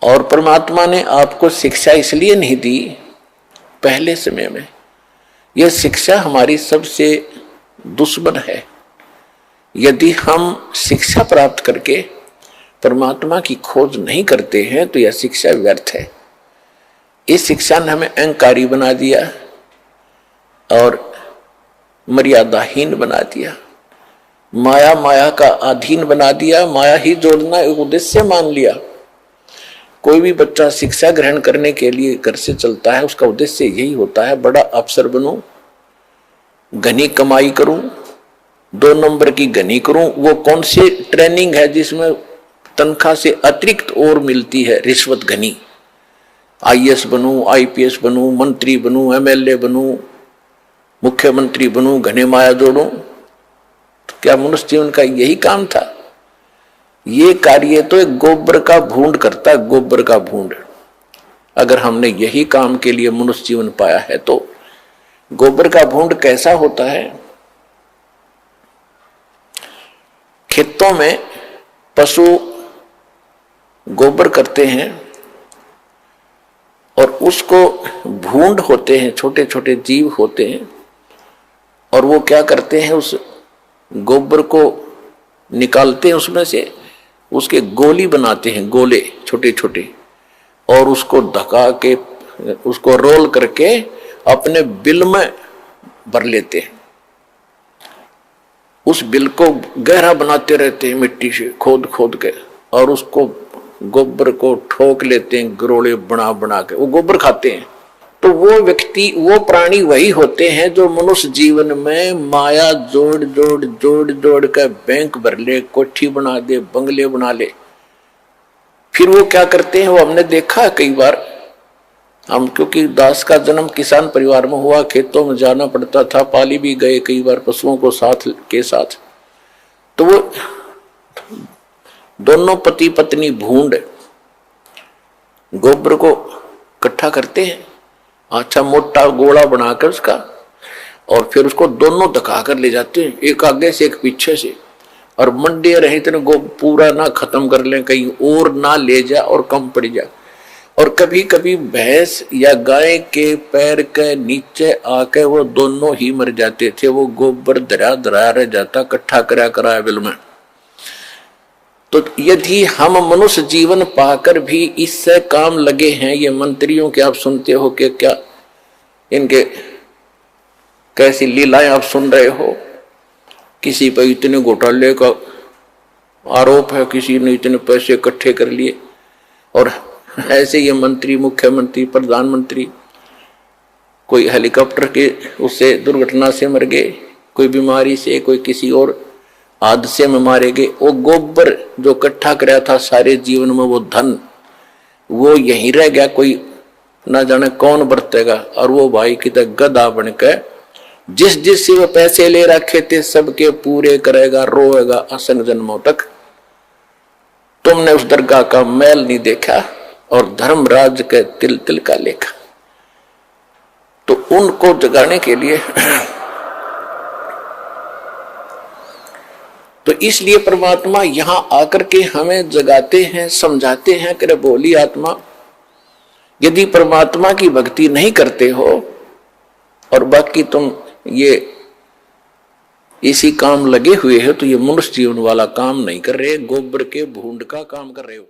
और परमात्मा ने आपको शिक्षा इसलिए नहीं दी पहले समय में, यह शिक्षा हमारी सबसे दुश्मन है। यदि हम शिक्षा प्राप्त करके परमात्मा की खोज नहीं करते हैं तो यह शिक्षा व्यर्थ है। इस शिक्षा ने हमें अहंकारी बना दिया और मर्यादाहीन बना दिया, माया का अधीन बना दिया, माया ही जोड़ना एक उद्देश्य मान लिया। कोई भी बच्चा शिक्षा ग्रहण करने के लिए घर से चलता है, उसका उद्देश्य यही होता है, बड़ा अफसर बनूं, घनी कमाई करूं, 2 नंबर की घनी करूं। वो कौन सी ट्रेनिंग है जिसमें तनख्वाह से अतिरिक्त और मिलती है? रिश्वत घनी। IAS बनूं, IPS बनूं, मंत्री बनूं, MLA बनूं, मुख्यमंत्री बनूं, घने माया जोड़ूं। तो क्या मनुष्य जीवन का यही काम था? ये कार्य तो एक गोबर का भूंड करता है, गोबर का भूंड। अगर हमने यही काम के लिए मनुष्य जीवन पाया है तो गोबर का भूंड कैसा होता है? खेतों में पशु गोबर करते हैं और उसको भूंड होते हैं, छोटे छोटे जीव होते हैं, और वो क्या करते हैं, उस गोबर को निकालते हैं उसमें से, उसके गोली बनाते हैं, गोले छोटे छोटे, और उसको धका के उसको रोल करके अपने बिल में भर लेते हैं। उस बिल को गहरा बनाते रहते हैं मिट्टी से खोद खोद के, और उसको गोबर को ठोक लेते हैं गरोले बना बना के, वो गोबर खाते हैं। तो वो व्यक्ति, वो प्राणी वही होते हैं जो मनुष्य जीवन में माया जोड़ जोड़ जोड़ जोड़ कर बैंक भर ले, कोठी बना दे, बंगले बना ले। फिर वो क्या करते हैं, वो हमने देखा है कई बार। हम क्योंकि दास का जन्म किसान परिवार में हुआ, खेतों में जाना पड़ता था, पाली भी गए कई बार पशुओं को साथ के साथ। तो वो दोनों पति पत्नी भूंड गोबर को इकट्ठा करते हैं, अच्छा मोटा गोला बनाकर उसका, और फिर उसको दोनों धका कर ले जाते हैं, एक आगे से एक पीछे से, और मंडे रहे इतने गो पूरा ना खत्म कर लें, कहीं और ना ले जा और कम पड़ जा। और कभी कभी भैंस या गाय के पैर के नीचे आके वो दोनों ही मर जाते थे। वो गोबर धरा धरा रह जाता, इकट्ठा करा करा बिल में। तो यदि हम मनुष्य जीवन पाकर भी इससे काम लगे हैं, ये मंत्रियों के आप सुनते हो कि क्या इनके कैसी लीलाएं आप सुन रहे हो, किसी पर इतने घोटाले का आरोप है, किसी ने इतने पैसे इकट्ठे कर लिए, और ऐसे ये मंत्री, मुख्यमंत्री, प्रधानमंत्री कोई हेलीकॉप्टर के उससे दुर्घटना से मर गए, कोई बीमारी से, कोई किसी और हादसे में मारे गए। वो गोबर जो इकट्ठा कराया था सारे जीवन में, वो धन वो यहीं रह गया, कोई ना जाने कौन बरतेगा। और वो भाई की तरह गधा बनकर जिस जिस से वो पैसे ले रखे थे सबके पूरे करेगा, रोएगा असंग जन्मों तक। तुमने उस दरगाह का मैल नहीं देखा और धर्मराज के तिल तिल का लेखा। तो उनको जगाने के लिए तो इसलिए परमात्मा यहां आकर के हमें जगाते हैं, समझाते हैं कि बोली आत्मा, यदि परमात्मा की भक्ति नहीं करते हो और बाकी तुम ये इसी काम लगे हुए हो, तो ये मनुष्य जीवन वाला काम नहीं कर रहे, गोबर के भूंड का काम कर रहे हो।